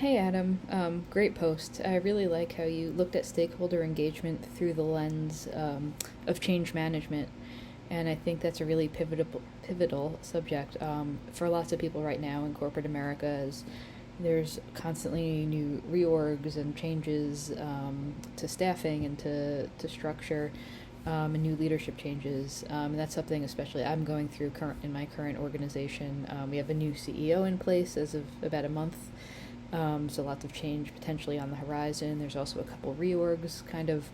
Hey Adam, great post. I really like how you looked at stakeholder engagement through the lens of change management, and I think that's a really pivotal subject for lots of people right now in corporate America. As there's constantly new reorgs and changes to staffing and to structure, and new leadership changes. And that's something especially I'm going through in my current organization. We have a new CEO in place as of about a month, so lots of change potentially on the horizon. There's also a couple reorgs kind of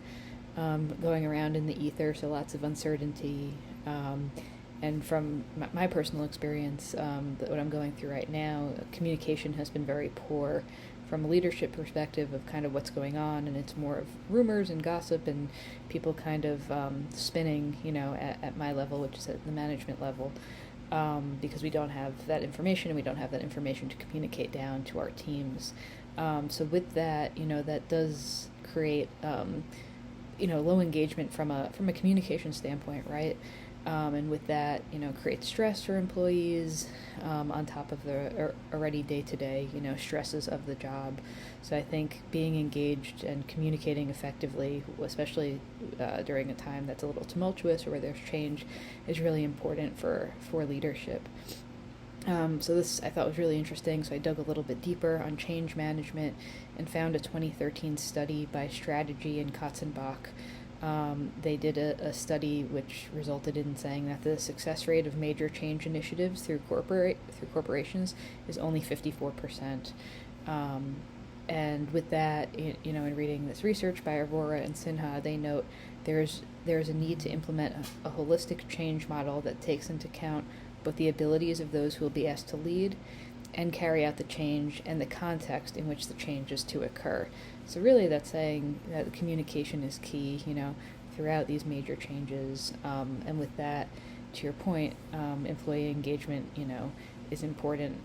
going around in the ether, so lots of uncertainty. And from my personal experience, what I'm going through right now, communication has been very poor from a leadership perspective of kind of what's going on, and it's more of rumors and gossip and people kind of spinning, at my level, which is at the management level, because we don't have that information and we don't have that information to communicate down to our teams. So with that, that does create, low engagement from a communication standpoint, right? And with that, creates stress for employees on top of the already day-to-day, stresses of the job. So I think being engaged and communicating effectively, especially during a time that's a little tumultuous or where there's change, is really important for leadership. So this I thought was really interesting, so I dug a little bit deeper on change management and found a 2013 study by Strategy and Katzenbach. They did a study which resulted in saying that the success rate of major change initiatives through corporations is only 54%. And with that, in reading this research by Aurora and Sinha, they note there's a need to implement a holistic change model that takes into account both the abilities of those who will be asked to lead and carry out the change and the context in which the change is to occur. So really that's saying that the communication is key, throughout these major changes. And with that, to your point, employee engagement, is important,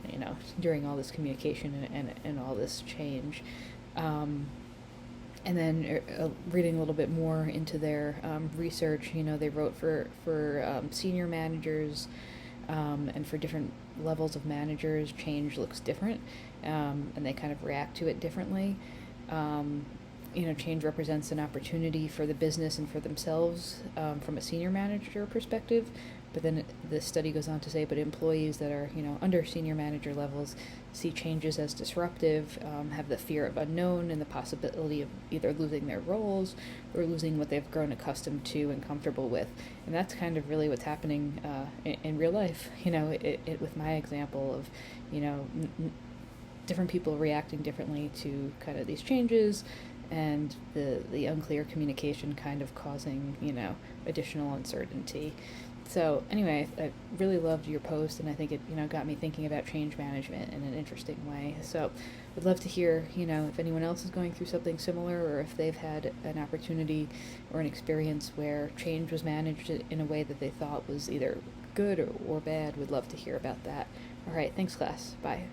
during all this communication and all this change. And then reading a little bit more into their research, they wrote for senior managers, and for different levels of managers, change looks different, and they kind of react to it differently. Change represents an opportunity for the business and for themselves, from a senior manager perspective. But then the study goes on to say, but employees that are, under senior manager levels see changes as disruptive, have the fear of unknown and the possibility of either losing their roles or losing what they've grown accustomed to and comfortable with. And that's kind of really what's happening in real life, with my example of, different people reacting differently to kind of these changes, and the unclear communication kind of causing, additional uncertainty. So anyway, I really loved your post, and I think it, got me thinking about change management in an interesting way. So I'd love to hear, if anyone else is going through something similar, or if they've had an opportunity or an experience where change was managed in a way that they thought was either good or bad. Would love to hear about that. All right, thanks class. Bye.